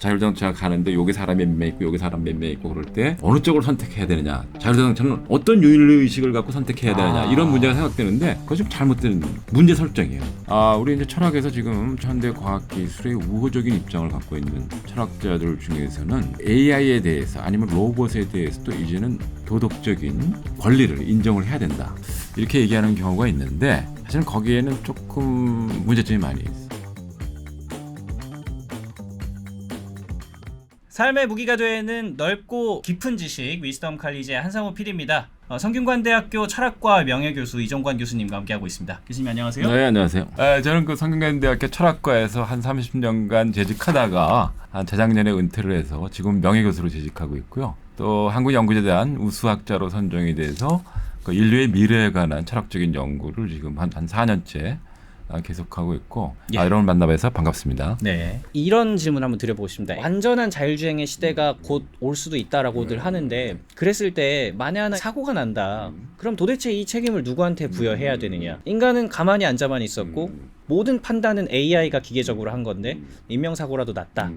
자율자동차가 가는데 여기 사람 몇 명 있고 여기 사람 몇 명 있고 그럴 때 어느 쪽을 선택해야 되느냐, 자율자동차는 어떤 윤리의식을 갖고 선택해야 되느냐, 이런 문제가 생각되는데 그거 좀 잘못된 문제 설정이에요. 우리 이제 철학에서 지금 현대 과학기술의 우호적인 입장을 갖고 있는 철학자들 중에서는 AI에 대해서 아니면 로봇에 대해서도 이제는 도덕적인 권리를 인정을 해야 된다, 이렇게 얘기하는 경우가 있는데 사실은 거기에는 조금 문제점이 많이 있어요. 삶의 무기가 되는 넓고 깊은 지식 위스덤 칼리지의 한상호 PD입니다. 성균관대학교 철학과 명예교수 이종관 교수님과 함께하고 있습니다. 교수님 안녕하세요. 네, 안녕하세요. 저는 그 성균관대학교 철학과에서 한 30년간 재직하다가 재작년에 은퇴를 해서 지금 명예교수로 재직하고 있고요. 또 한국연구재단 우수학자로 선정이 돼서 그 인류의 미래에 관한 철학적인 연구를 지금 한 4년째 계속하고 있고, 여러분 만나뵈서 반갑습니다. 네, 이런 질문 한번 드려보고 싶습니다. 완전한 자율주행의 시대가 곧 올 수도 있다라고들 하는데, 그랬을 때 만에 하나 사고가 난다. 그럼 도대체 이 책임을 누구한테 부여해야 되느냐? 인간은 가만히 앉아만 있었고 모든 판단은 AI가 기계적으로 한 건데 인명사고라도 났다.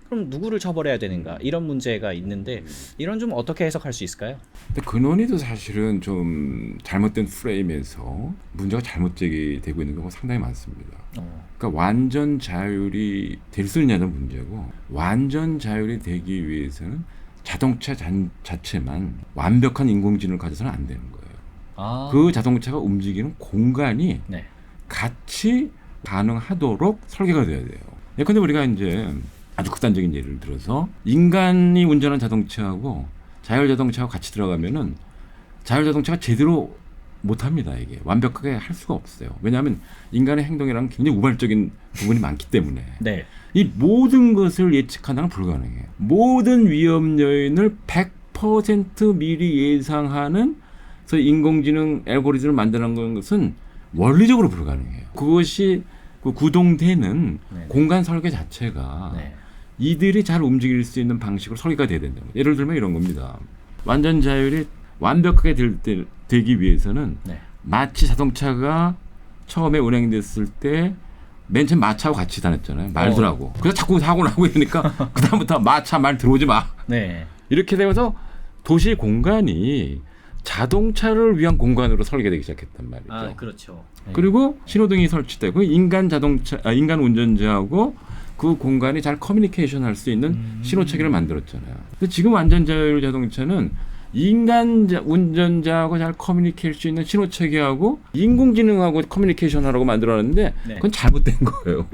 그럼 누구를 처벌해야 되는가? 이런 문제가 있는데 이런 좀 어떻게 해석할 수 있을까요? 근데 그 논의도 사실은 좀 잘못된 프레임에서 문제가 잘못 제기되고 있는 경우가 상당히 많습니다. 그러니까 완전 자율이 될 수 있냐는 문제고, 완전 자율이 되기 위해서는 자동차 자체만 완벽한 인공지능을 가져서는 안 되는 거예요. 그 자동차가 움직이는 공간이 같이 가능하도록 설계가 돼야 돼요. 예컨대 우리가 이제 아주 극단적인 예를 들어서 인간이 운전한 자동차하고 자율자동차하고 같이 들어가면은 자율자동차가 제대로 못합니다. 이게 완벽하게 할 수가 없어요. 왜냐하면 인간의 행동이랑 굉장히 우발적인 부분이 많기 때문에 이 모든 것을 예측하는 건 불가능해요. 모든 위험 요인을 100% 미리 예상하는 그래서 인공지능 알고리즘을 만드는 것은 원리적으로 불가능해요. 그것이 그 구동되는 공간 설계 자체가 이들이 잘 움직일 수 있는 방식으로 설계가 돼야 된다. 예를 들면 이런 겁니다. 완전 자율이 완벽하게 되기 위해서는 마치 자동차가 처음에 운행됐을 때 맨 처음 마차하고 같이 다녔잖아요. 말들하고. 그래서 자꾸 사고 나고 이러니까 그다음부터 마차 말 들어오지 마. 이렇게 되면서 도시 공간이 자동차를 위한 공간으로 설계되기 시작했단 말이죠. 그렇죠. 그리고 신호등이 설치되고 인간 운전자하고 그 공간이 잘 커뮤니케이션 할 수 있는 신호체계를 만들었잖아요. 근데 지금 완전 자율 자동차는 인간 운전자하고 잘 커뮤니케이션 할 수 있는 신호체계하고 인공지능하고 커뮤니케이션 하라고 만들었는데 그건 잘못된 거예요.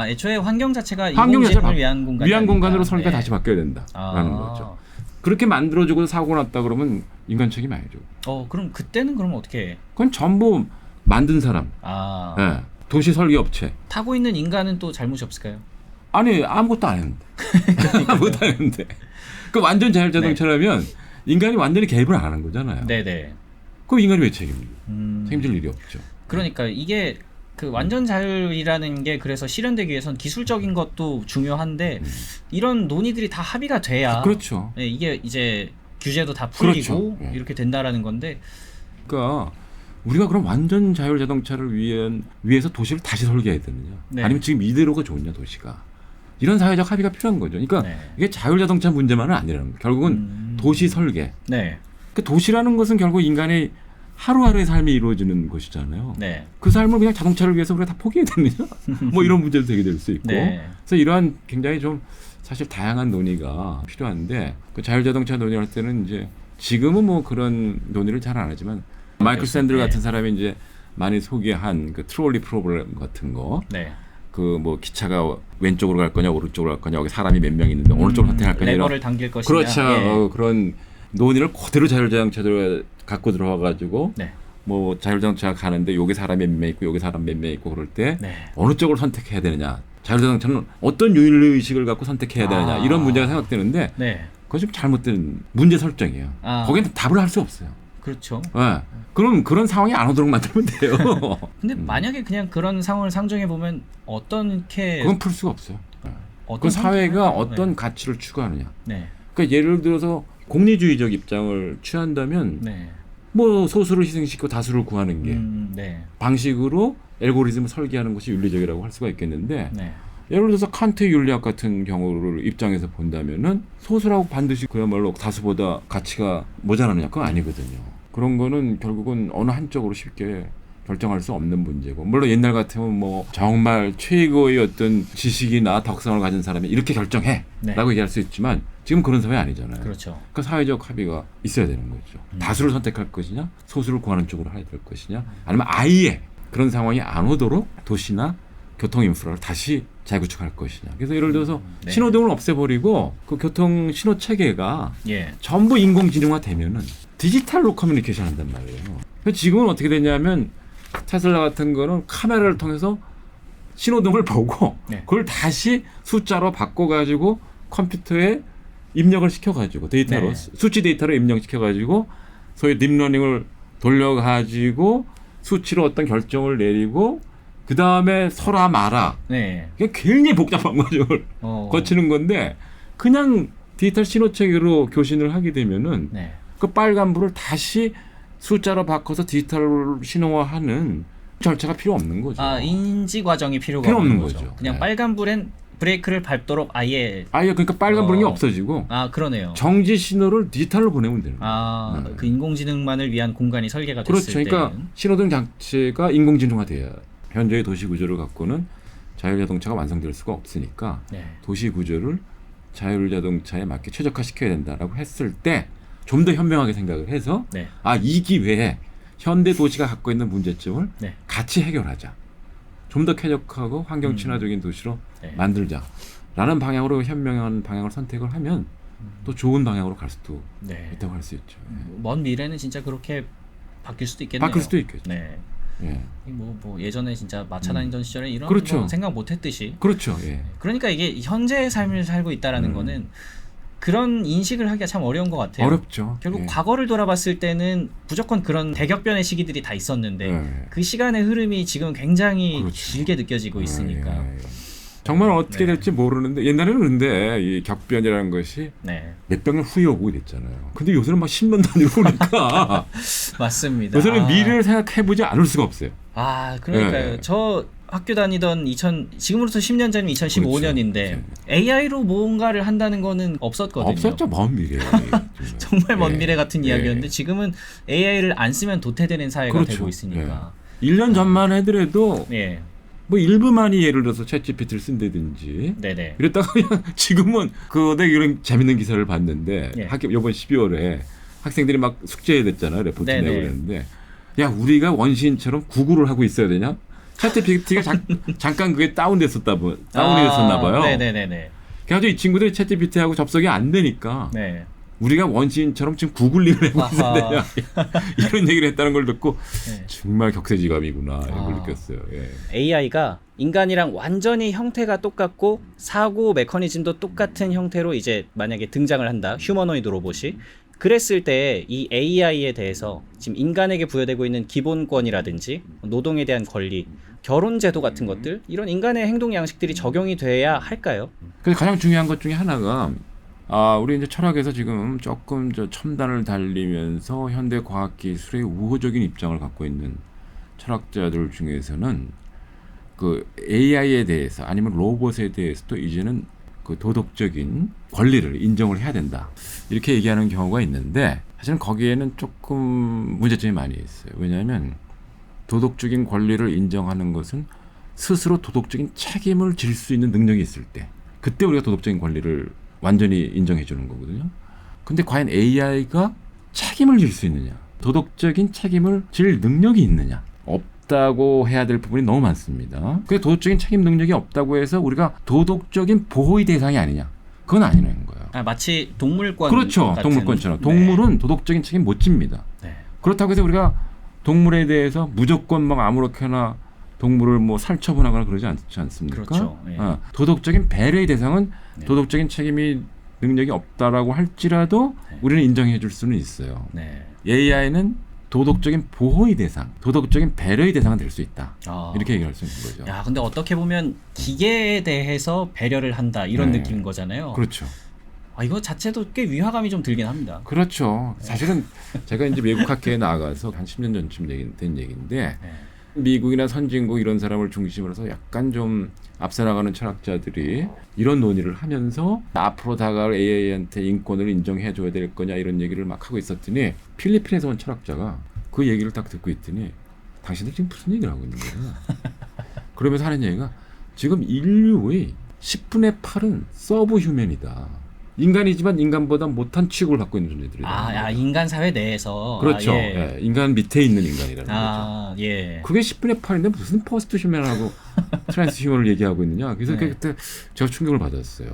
애초에 환경 자체가 인공지능을 위한 공간으로 설계가 다시 바뀌어야 된다라는 거죠. 그렇게 만들어주고 사고 났다 그러면 인간 책임 아니죠. 그럼 그때는 그럼 어떻게 해? 그건 전부 만든 사람. 도시 설계 업체. 타고 있는 인간은 또 잘못이 없을까요? 아니, 아무것도 안 했는데. 아무것도 안 했는데. 그 완전 자율 자동차라면 인간이 완전히 개입을 안 한 거잖아요. 그럼 인간이 왜 책임질 일이 없죠. 그러니까 이게 그 완전 자율이라는 게 그래서 실현되기 위해선 기술적인 것도 중요한데 이런 논의들이 다 합의가 돼야 그렇죠. 이게 이제 규제도 다 풀리고 이렇게 된다라는 건데, 그러니까 우리가 그럼 완전 자율 자동차를 위해서 도시를 다시 설계해야 되느냐, 아니면 지금 이대로가 좋냐 도시가, 이런 사회적 합의가 필요한 거죠. 그러니까 이게 자율 자동차 문제만은 아니라는 거예요. 결국은 도시 설계. 그 도시라는 것은 결국 인간의 하루하루의 삶이 이루어지는 것이잖아요. 그 삶을 그냥 자동차를 위해서 우리가 다 포기해야 되느냐? 뭐 이런 문제도 되게 될 수 있고. 그래서 이러한 굉장히 좀 사실 다양한 논의가 필요한데, 그 자율자동차 논의할 때는 이제 지금은 뭐 그런 논의를 잘 안 하지만 마이클 샌들 같은 사람이 이제 많이 소개한 그 트롤리 프로블em 같은 거. 그 뭐 기차가 왼쪽으로 갈 거냐 오른쪽으로 갈 거냐, 여기 사람이 몇 명 있는데 어느 쪽으로 선택할 거냐, 레버를 당길 것이냐. 그렇죠. 그런 논의를 그대로 자율자동차로 갖고 들어와가지고 뭐 자율자동차가 가는데 여기 사람 몇 명 있고 여기 사람 몇 명 있고 그럴 때 어느 쪽을 선택해야 되느냐, 자율자동차는 어떤 윤리의식을 갖고 선택해야 되느냐, 이런 문제가 생각되는데 그거 좀 잘못된 문제 설정이에요. 거기는 답을 할 수 없어요. 그렇죠. 그럼 그런 상황이 안 오도록 만들면 돼요. 근데 만약에 그냥 그런 상황을 상정해 보면 어떻게 그건 풀 수가 없어요. 그 사회가 어떤 가치를 추구하느냐. 그러니까 예를 들어서 공리주의적 입장을 취한다면 뭐 소수를 희생시키고 다수를 구하는 게 방식으로 알고리즘을 설계하는 것이 윤리적이라고 할 수가 있겠는데 예를 들어서 칸트의 윤리학 같은 경우를 입장에서 본다면은 소수라고 반드시 그야말로 다수보다 가치가 모자라느냐 그건 아니거든요. 그런 거는 결국은 어느 한쪽으로 쉽게 결정할 수 없는 문제고 물론 옛날 같으면 뭐 정말 최고의 어떤 지식이나 덕성을 가진 사람이 이렇게 결정해 네. 라고 얘기할 수 있지만 지금 그런 사회 아니잖아요. 그렇죠. 그 사회적 합의가 있어야 되는 거죠. 다수를 선택할 것이냐 소수를 구하는 쪽으로 해야 될 것이냐 아니면 아예 그런 상황이 안 오도록 도시나 교통 인프라를 다시 재구축할 것이냐. 그래서 예를 들어서 네. 신호등을 없애버리고 그 교통 신호 체계가 예. 전부 인공지능화 되면은 디지털로 커뮤니케이션 한단 말이에요. 그래서 지금은 어떻게 되냐면 테슬라 같은 거는 카메라를 통해서 신호등을 보고 네. 그걸 다시 숫자로 바꿔가지고 컴퓨터에 입력을 시켜가지고 데이터로 네. 수치 데이터로 입력시켜가지고 소위 딥러닝을 돌려가지고 수치로 어떤 결정을 내리고 그 다음에 서라 마라. 네. 그게 굉장히 복잡한 과정을 거치는 건데 그냥 디지털 신호체계로 교신을 하게 되면은 네. 그 빨간불을 다시 숫자로 바꿔서 디지털 신호화하는 절차가 필요 없는 거죠. 아, 인지 과정이 필요 없는 없는 거죠. 거죠. 그냥 네. 빨간불엔 브레이크를 밟도록 아예 그러니까 빨간불이 없어지고 아, 그러네요. 정지 신호를 디지털로 보내면 되는 거예요. 아, 그 인공지능만을 위한 공간이 설계가 됐을 그렇죠. 그러니까 때는 신호등 장치가 인공지능화돼야 현재의 도시 구조를 갖고는 자율자동차가 완성될 수가 없으니까 네. 도시 구조를 자율자동차에 맞게 최적화시켜야 된다라고 했을 때 좀 더 현명하게 생각을 해서 네. 이 기회에 현대 도시가 갖고 있는 문제점을 네. 같이 해결하자. 좀 더 쾌적하고 환경 친화적인 도시로 네. 만들자라는 방향으로 현명한 방향을 선택을 하면 또 좋은 방향으로 갈 수도 네. 있다고 할 수 있죠. 먼 미래는 진짜 그렇게 바뀔 수도 있겠네요. 바뀔 수도 있겠죠. 네. 예. 뭐 예전에 진짜 마차 다니던 시절에 이런 그렇죠. 건 생각 못 했듯이 그렇죠. 예. 그러니까 이게 현재의 삶을 살고 있다라는 거는 그런 인식을 하기가 참 어려운 것 같아요. 어렵죠. 결국 예. 과거를 돌아봤을 때는 무조건 그런 대격변의 시기들이 다 있었는데 예. 그 시간의 흐름이 지금 굉장히 그렇죠. 길게 느껴지고 있으니까 예. 정말 어떻게 네. 될지 모르는데 옛날에는 근데 이 격변이라는 것이 네. 몇 백년 후에 오고 이랬잖아요. 근데 요새는 막 10년 단위로 오니까 맞습니다. 요새는 미래를 생각해보지 않을 수가 없어요. 그러니까요. 예. 저 학교 다니던 지금으로서 10년 전이면 2015년인데 그렇죠. AI로 뭔가를 한다는 거는 없었거든요. 없었죠. 먼 미래. 정말 먼 예. 미래 같은 예. 이야기였는데 지금은 AI를 안 쓰면 도태되는 사회가 그렇죠. 되고 있으니까. 1년 전만 해더라도 예. 뭐 일부만이 예를 들어서 챗GPT를 쓴다든지 네네. 이랬다가 그냥 지금은 내가 이런 재밌는 기사를 봤는데 예. 이번 12월에 학생들이 막 숙제해야 됐잖아요. 레포트 네네. 내고 그랬는데 야 우리가 원시인처럼 구글을 하고 있어야 되냐? 챗GPT가 잠깐 그게 다운이 됐었나 봐요. 네네네네. 그래가지고 이 친구들이 챗GPT하고 접속이 안 되니까 네. 우리가 원시인처럼 지금 구글링을 해고 있어야 아하. 되냐 이런 얘기를 했다는 걸 듣고 네. 정말 격세지감이구나 이런 걸 느꼈어요. 예. AI가 인간이랑 완전히 형태가 똑같고 사고 메커니즘도 똑같은 형태로 이제 만약에 등장을 한다. 휴머노이드 로봇이. 그랬을 때 이 AI에 대해서 지금 인간에게 부여되고 있는 기본권이라든지 노동에 대한 권리, 결혼 제도 같은 것들 이런 인간의 행동 양식들이 적용이 돼야 할까요? 그래서 가장 중요한 것 중에 하나가 우리 이제 철학에서 지금 조금 첨단을 달리면서 현대 과학 기술의 우호적인 입장을 갖고 있는 철학자들 중에서는 그 AI에 대해서 아니면 로봇에 대해서도 이제는 그 도덕적인 권리를 인정을 해야 된다. 이렇게 얘기하는 경우가 있는데 사실은 거기에는 조금 문제점이 많이 있어요. 왜냐하면 도덕적인 권리를 인정하는 것은 스스로 도덕적인 책임을 질 수 있는 능력이 있을 때 그때 우리가 도덕적인 권리를 완전히 인정해 주는 거거든요. 근데 과연 AI가 책임을 질 수 있느냐? 도덕적인 책임을 질 능력이 있느냐? 없다고 해야 될 부분이 너무 많습니다. 그 도덕적인 책임 능력이 없다고 해서 우리가 도덕적인 보호의 대상이 아니냐? 그건 아니라는 거예요. 마치 동물권 그렇죠. 같은. 동물권처럼. 네. 동물은 도덕적인 책임 못 집니다. 네. 그렇다고 해서 우리가 동물에 대해서 무조건 막 아무렇게나 동물을 뭐 살처분하거나 그러지 않지 않습니까? 그렇죠. 예. 도덕적인 배려의 대상은 네. 도덕적인 책임이 능력이 없다라고 할지라도 네. 우리는 인정해 줄 수는 있어요. 네. AI는 도덕적인 보호의 대상, 도덕적인 배려의 대상은 될 수 있다. 이렇게 얘기할 수 있는 거죠. 야, 근데 어떻게 보면 기계에 대해서 배려를 한다 이런 네. 느낌인 거잖아요. 그렇죠. 이거 자체도 꽤 위화감이 좀 들긴 합니다. 그렇죠. 사실은 제가 이제 외국 학회에 나가서 한 10년 전쯤 된 얘기인데 네. 미국이나 선진국 이런 사람을 중심으로 해서 약간 좀 앞서 나가는 철학자들이 이런 논의를 하면서 앞으로 다가올 AI한테 인권을 인정해줘야 될 거냐 이런 얘기를 막 하고 있었더니 필리핀에서 온 철학자가 그 얘기를 딱 듣고 있더니 당신들 지금 무슨 얘기를 하고 있는 거야? 그러면서 하는 얘기가 지금 인류의 10분의 8은 서브 휴맨이다. 인간이지만 인간보다 못한 취급을 받고 있는 존재들이다. 인간 사회 내에서. 그렇죠. 예. 예, 인간 밑에 있는 인간이라는 거죠. 예. 그게 10분의 8인데 무슨 퍼스트 휴먼하고 트랜스 휴먼을 얘기하고 있느냐. 그래서 네. 그때 제가 충격을 받았어요.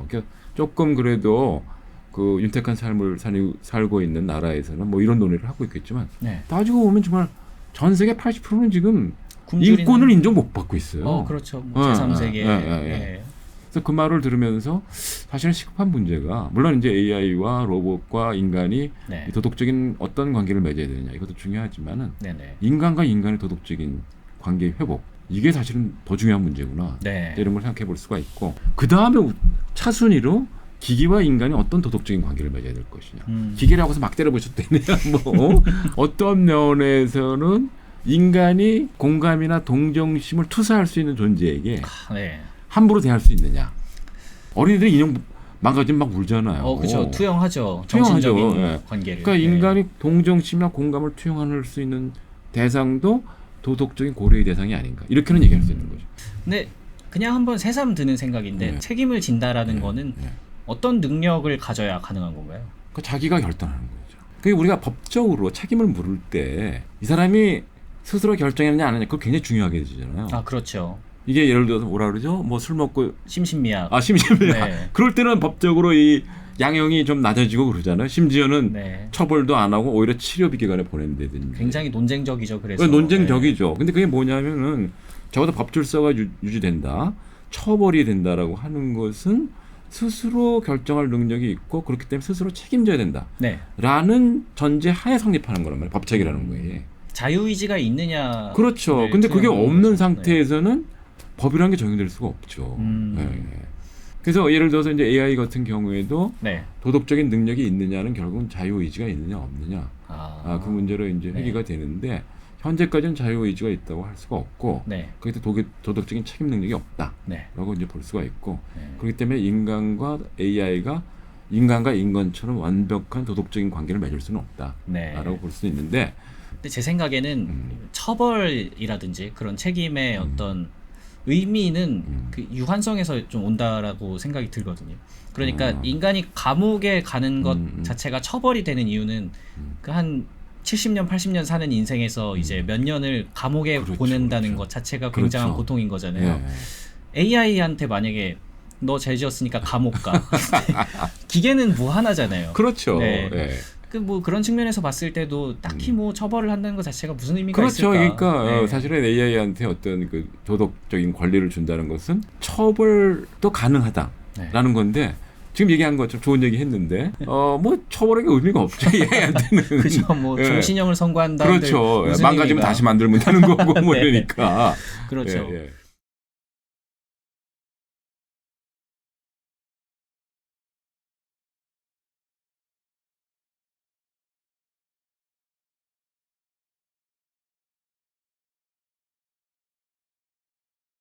그러니까 조금 그래도 그 윤택한 삶을 살고 있는 나라에서는 뭐 이런 논의를 하고 있겠지만 네. 따지고 보면 정말 전 세계 80%는 지금 굶주리는- 인권을 인정 못 받고 있어요. 그렇죠. 뭐 제3세계. 예. 그래서 그 말을 들으면서 사실은 시급한 문제가 물론 이제 AI와 로봇과 인간이 네. 이 도덕적인 어떤 관계를 맺어야 되느냐 이것도 중요하지만은 네네. 인간과 인간의 도덕적인 관계 회복 이게 사실은 더 중요한 문제구나. 네. 이런 걸 생각해 볼 수가 있고 그 다음에 차순위로 기기와 인간이 어떤 도덕적인 관계를 맺어야 될 것이냐. 기계라고 해서 막 때려보셔도 되느냐. 뭐 어떤 면에서는 인간이 공감이나 동정심을 투사할 수 있는 존재에게 네. 함부로 대할 수 있느냐. 어린이들이 인형 망가지면 막 울잖아요. 그렇죠. 투영하죠. 투영하죠. 정신적인 예. 관계를. 그러니까 인간이 동정심이나 공감을 투영할 수 있는 대상도 도덕적인 고려의 대상이 아닌가. 이렇게는 얘기할 수 있는 거죠. 근데 그냥 한번 새삼 드는 생각인데 네. 책임을 진다라는 거는 어떤 능력을 가져야 가능한 건가요? 그러니까 자기가 결단하는 거죠. 그게 우리가 법적으로 책임을 물을 때 이 사람이 스스로 결정했느냐 안 했느냐 그거 굉장히 중요하게 되잖아요. 그렇죠. 이게 예를 들어서 뭐라 그러죠? 뭐 술 먹고 심신미약. 심심해요. 네. 그럴 때는 법적으로 이 양형이 좀 낮아지고 그러잖아요. 심지어는 네. 처벌도 안 하고 오히려 치료비 기관에 보낸다든지. 굉장히 논쟁적이죠. 그래서. 논쟁적이죠. 근데 그게 뭐냐면은 적어도 법 질서가 유지된다. 처벌이 된다라고 하는 것은 스스로 결정할 능력이 있고 그렇기 때문에 스스로 책임져야 된다. 네. 라는 전제 하에 성립하는 거란 말이에요. 법책이라는 거예요. 자유의지가 있느냐. 그렇죠. 근데 그게 없는 상태에서는 법이라는 게 적용될 수가 없죠. 네. 그래서 예를 들어서 이제 AI 같은 경우에도 네. 도덕적인 능력이 있느냐는 결국은 자유의지가 있느냐 없느냐 그 문제로 이제 회귀가 되는데 현재까지는 자유의지가 있다고 할 수가 없고 네. 그게 도덕적인 책임 능력이 없다라고 네. 이제 볼 수가 있고 네. 그렇기 때문에 인간과 AI가 인간과 인간처럼 완벽한 도덕적인 관계를 맺을 수는 없다라고 네. 볼 수 있는데 근데 제 생각에는 처벌이라든지 그런 책임의 어떤 의미는 그 유한성에서 좀 온다라고 생각이 들거든요. 그러니까 인간이 감옥에 가는 것 자체가 처벌이 되는 이유는 그 한 70년, 80년 사는 인생에서 이제 몇 년을 감옥에 그렇죠, 보낸다는 그렇죠. 것 자체가 굉장한 그렇죠. 고통인 거잖아요. 예. AI한테 만약에 너 죄 지었으니까 감옥 가. 기계는 무한하잖아요. 그렇죠. 네. 예. 그 뭐 그런 측면에서 봤을 때도 딱히 뭐 처벌을 한다는 것 자체가 무슨 의미가 그렇죠. 있을까? 그러니까 네. 사실은 AI한테 어떤 그 도덕적인 권리를 준다는 것은 처벌도 가능하다라는 건데 지금 얘기한 것처럼 좋은 얘기 했는데 뭐 처벌의 의미가 없죠. AI한테는. 그죠. 뭐 예. 종신형을 선고한다. 그렇죠. 망가지면 다시 만들면 되는 거고 뭐 네. 이러니까. 그렇죠. 예, 예.